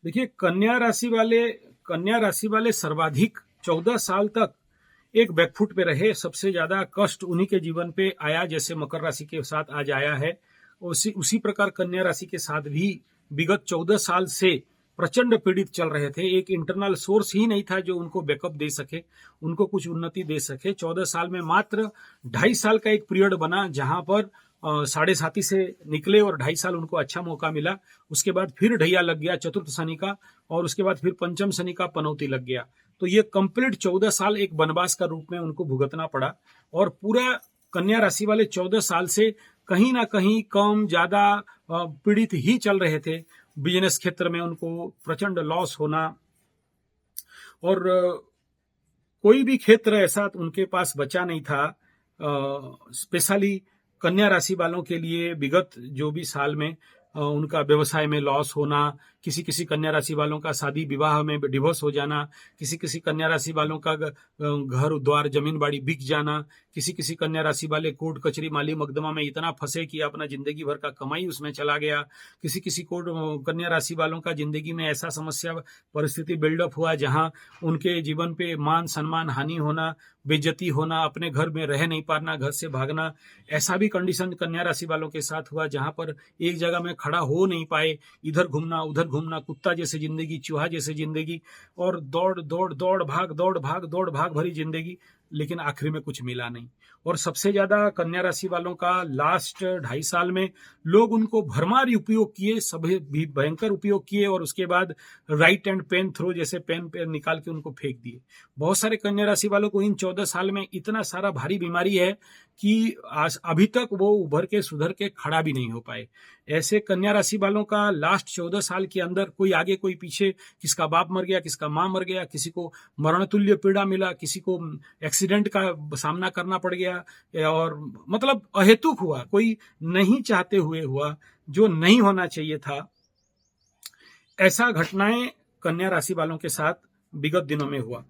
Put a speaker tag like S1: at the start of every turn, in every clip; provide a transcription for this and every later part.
S1: देखिए, कन्या राशि वाले सर्वाधिक 14 साल तक एक बैकफुट पे रहे। सबसे ज्यादा कष्ट उन्हीं के जीवन पे आया, जैसे मकर राशि के साथ आज आया है। उसी उसी प्रकार कन्या राशि के साथ भी विगत 14 साल से प्रचंड पीड़ित चल रहे थे। एक इंटरनल सोर्स ही नहीं था जो उनको बैकअप दे सके, उनको कुछ उन्नति दे सके। 14 साल में मात्र 2.5 साल का एक पीरियड बना, जहां पर साढ़े साथी से निकले और 2.5 साल उनको अच्छा मौका मिला। उसके बाद फिर ढैया लग गया चतुर्थ शनि का, और उसके बाद फिर पंचम शनि का पनौती लग गया। तो ये कंप्लीट 14 साल एक वनवास का रूप में उनको भुगतना पड़ा। और पूरा कन्या राशि वाले 14 साल से कहीं ना कहीं कम ज्यादा पीड़ित ही चल रहे थे। बिजनेस क्षेत्र में उनको प्रचंड लॉस होना, और कोई भी क्षेत्र ऐसा उनके पास बचा नहीं था। स्पेशली कन्या राशि वालों के लिए विगत जो भी साल में उनका व्यवसाय में लॉस होना, किसी किसी कन्या राशि वालों का शादी विवाह में डिवोर्स हो जाना, किसी किसी कन्या राशि वालों का घर द्वार जमीन बाड़ी बिक जाना, किसी किसी कन्या राशि वाले कोर्ट कचहरी माली मुकदमा में इतना फंसे कि अपना जिंदगी भर का कमाई उसमें चला गया। किसी किसी कन्या राशि वालों का जिंदगी में ऐसा समस्या परिस्थिति बिल्डअप हुआ जहां उनके जीवन पे मान सम्मान हानि होना, बेइज्जती होना, अपने घर में रह नहीं पाना, घर से भागना। ऐसा भी कंडीशन कन्या राशि वालों के साथ हुआ जहां पर एक जगह में खड़ा हो नहीं पाए, इधर घूमना उधर घूमना, कुत्ता जैसे जिंदगी, चूहा जैसे जिंदगी, और दौड़ दौड़ दौड़ भाग दौड़ भाग दौड़ भाग भरी जिंदगी, लेकिन आखिर में कुछ मिला नहीं। और सबसे ज्यादा कन्या राशि वालों का लास्ट 2.5 साल में लोग उनको भरमार उपयोग किए, सभी भी भयंकर उपयोग किए, और उसके बाद राइट एंड पेन थ्रो जैसे पेन पे निकाल के उनको फेंक दिए। बहुत सारे कन्या राशि वालों को इन 14 साल में इतना सारा भारी बीमारी है कि अभी तक वो उभर के सुधर के खड़ा भी नहीं हो पाए। ऐसे कन्या राशि वालों का लास्ट 14 साल के अंदर कोई आगे कोई पीछे, किसका बाप मर गया, किसका माँ मर गया, किसी को मरणतुल्य पीड़ा मिला, किसी को एक्सीडेंट का सामना करना पड़ गया, और मतलब अहेतुक हुआ, कोई नहीं चाहते हुए हुआ, जो नहीं होना चाहिए था। ऐसा घटनाएं कन्या राशि वालों के साथ विगत दिनों में हुआ।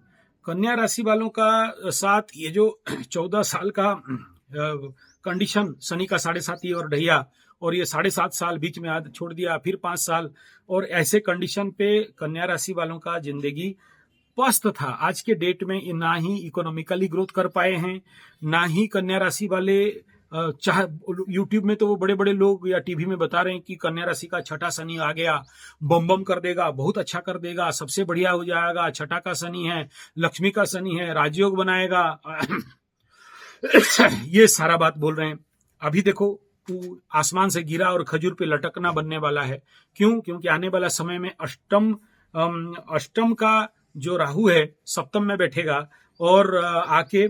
S1: कन्या राशि वालों का साथ ये जो 14 साल का कंडीशन, शनि का 7.5 और ढैया, और ये 7.5 साल बीच में आध छोड़ दिया, फिर 5 साल, और ऐसे कंडीशन पे कन्या राशि वालों का जिंदगी पस्त था। आज के डेट में ना ही इकोनॉमिकली ग्रोथ कर पाए हैं, ना ही कन्या राशि वाले चाहे यूट्यूब में तो वो बड़े बड़े लोग या टीवी में बता रहे हैं कि कन्या राशि का छठा शनि आ गया, बम बम कर देगा, बहुत अच्छा कर देगा, सबसे बढ़िया हो जाएगा, छठा का शनि है, लक्ष्मी का शनि है, राजयोग बनाएगा। ये सारा बात बोल रहे हैं। अभी देखो, आसमान से गिरा और खजूर पे लटकना बनने वाला है। क्यों? क्योंकि आने वाला समय में अष्टम का जो राहु है सप्तम में बैठेगा, और आके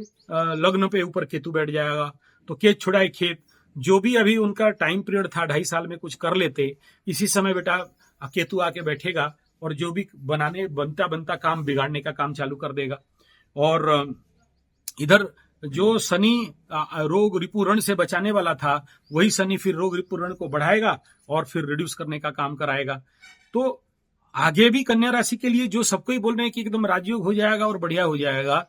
S1: लग्न पे ऊपर केतु बैठ जाएगा। तो खेत छुड़ाए खेत, जो भी अभी उनका टाइम पीरियड था 2.5 साल में कुछ कर लेते, इसी समय बेटा केतु आके बैठेगा और जो भी बनता बनता काम बिगाड़ने का काम चालू कर देगा। और इधर जो शनि रोग रिपु ऋण से बचाने वाला था, वही शनि फिर रोग रिपु ऋण को बढ़ाएगा और फिर रिड्यूस करने का काम कराएगा। तो आगे भी कन्या राशि के लिए जो सबको ही बोल रहे हैं कि एकदम राजयोग हो जाएगा और बढ़िया हो जाएगा,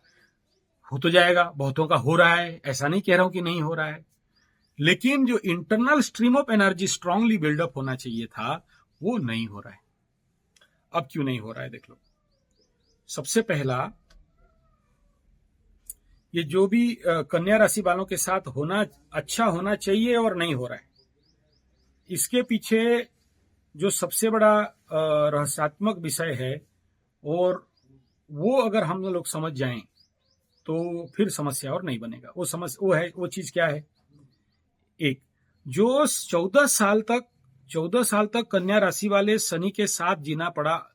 S1: हो तो जाएगा, बहुतों का हो रहा है, ऐसा नहीं कह रहा हूं कि नहीं हो रहा है, लेकिन जो internal stream of energy strongly buildup होना चाहिए था, वो नहीं हो रहा है। अब क्यों नहीं हो रहा है, देख लो। सबसे पहला, ये जो भी कन्या राशि वालों के साथ अच्छा होना चाहिए और नहीं हो रहा है, इसके पीछे जो सबसे बड़ा रहस्यात्मक विषय है, और वो अगर हम लोग समझ जाएं तो फिर समस्या और नहीं बनेगा। वो चीज क्या है? एक, जो 14 साल तक कन्या राशि वाले शनि के साथ जीना पड़ा,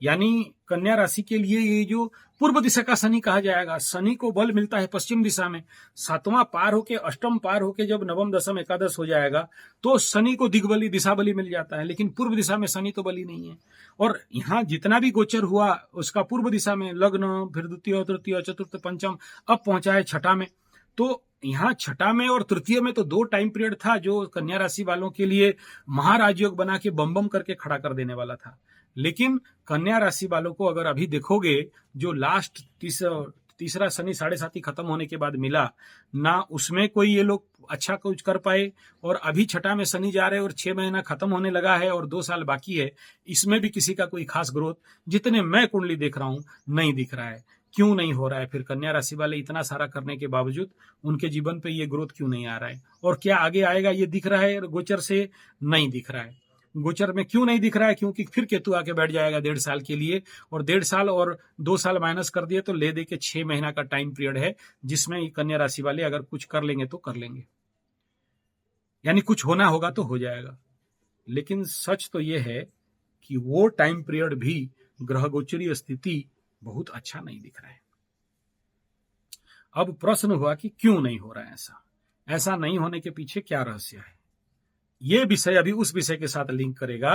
S1: यानी कन्या राशि के लिए ये जो पूर्व दिशा का शनि कहा जाएगा, शनि को बल मिलता है पश्चिम दिशा में, 7वां पार होके अष्टम पार होके जब नवम दशम एकादश हो जाएगा तो शनि को दिग्बली दिशा बली मिल जाता है, लेकिन पूर्व दिशा में शनि तो बली नहीं है। और यहाँ जितना भी गोचर हुआ उसका पूर्व दिशा में लग्न, फिर द्वितीय तृतीय चतुर्थ पंचम, अब पहुंचा है छठा में। तो यहाँ छठा में और तृतीय में तो 2 टाइम पीरियड था जो कन्या राशि वालों के लिए महाराजयोग बना के बम बम करके खड़ा कर देने वाला था। लेकिन कन्या राशि वालों को अगर अभी देखोगे, जो लास्ट तीसरा शनि साढ़े साथी खत्म होने के बाद मिला ना, उसमें कोई ये लोग अच्छा कुछ कर पाए, और अभी छठा में शनि जा रहे हैं और 6 महीना खत्म होने लगा है और 2 साल बाकी है, इसमें भी किसी का कोई खास ग्रोथ जितने मैं कुंडली देख रहा हूं नहीं दिख रहा है। क्यों नहीं हो रहा है? फिर कन्या राशि वाले इतना सारा करने के बावजूद उनके जीवन पे ये ग्रोथ क्यों नहीं आ रहा है? और क्या आगे आएगा ये दिख रहा है गोचर से? नहीं दिख रहा है। गोचर में क्यों नहीं दिख रहा है? क्योंकि फिर केतु आके बैठ जाएगा 1.5 साल के लिए, और 1.5 साल और 2 साल माइनस कर दिए तो ले दे के 6 महीना का टाइम पीरियड है, जिसमें कन्या राशि वाले अगर कुछ कर लेंगे तो कर लेंगे, यानी कुछ होना होगा तो हो जाएगा। लेकिन सच तो यह है कि वो टाइम पीरियड भी ग्रह गोचरीय स्थिति बहुत अच्छा नहीं दिख रहा है। अब प्रश्न हुआ कि क्यों नहीं हो रहा है ऐसा नहीं होने के पीछे क्या रहस्य है? ये विषय अभी उस विषय के साथ लिंक करेगा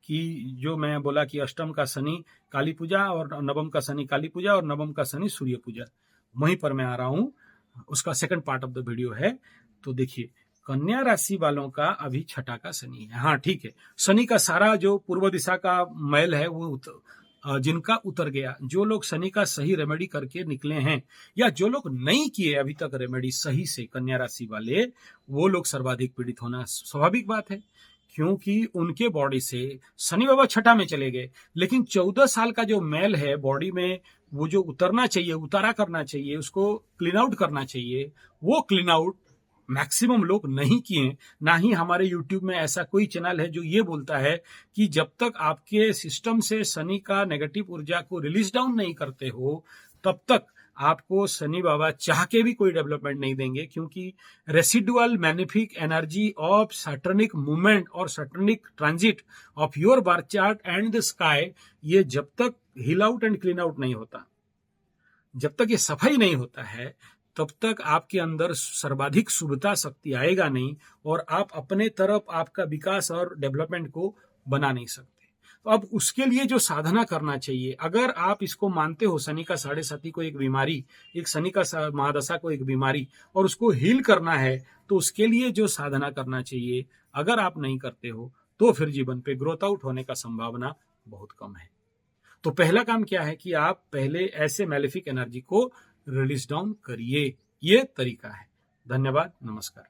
S1: कि जो मैं बोला कि अष्टम का शनि काली पूजा और नवम का शनि काली पूजा और नवम का शनि सूर्य पूजा, वहीं पर मैं आ रहा हूं, उसका second part of the video है। तो देखिए, कन्या राशि वालों का अभी छठा का शनि है। हाँ ठीक है, शनि का सारा जो पूर्व दिशा का मैल है वो जिनका उतर गया, जो लोग शनि का सही रेमेडी करके निकले हैं, या जो लोग नहीं किए अभी तक रेमेडी सही से कन्या राशि वाले, वो लोग सर्वाधिक पीड़ित होना स्वाभाविक बात है, क्योंकि उनके बॉडी से शनि बाबा छठा में चले गए, लेकिन 14 साल का जो मैल है बॉडी में, वो जो उतरना चाहिए, उतारा करना चाहिए, उसको क्लीन आउट करना चाहिए, वो क्लीन आउट मैक्सिमम लोग नहीं किए। ना ही हमारे यूट्यूब में ऐसा कोई चैनल है जो ये बोलता है कि जब तक आपके सिस्टम से शनि का नेगेटिव ऊर्जा को रिलीज डाउन नहीं करते हो, तब तक आपको शनि बाबा चाह के भी कोई डेवलपमेंट नहीं देंगे, क्योंकि residual magnetic energy of saturnic movement और saturnic transit of your birth chart and the sky, ये जब तक heal out and clean out नहीं होता, जब तक ये सफाई नहीं होता है, तब तक आपके अंदर सर्वाधिक शुभता शक्ति आएगा नहीं, और आप अपने तरफ आपका विकास और डेवलपमेंट को बना नहीं सकते। तो अब उसके लिए जो साधना करना चाहिए, अगर आप इसको मानते हो शनि का साढ़े साथी को एक बीमारी, एक शनि का महादशा को एक बीमारी, और उसको हील करना है, तो उसके लिए जो साधना करना चाहिए अगर आप नहीं करते हो, तो फिर जीवन पे ग्रोथ आउट होने का संभावना बहुत कम है। तो पहला काम क्या है कि आप पहले ऐसे मैलेफिक एनर्जी को रिलीज डाउन करिए, ये तरीका है। धन्यवाद, नमस्कार।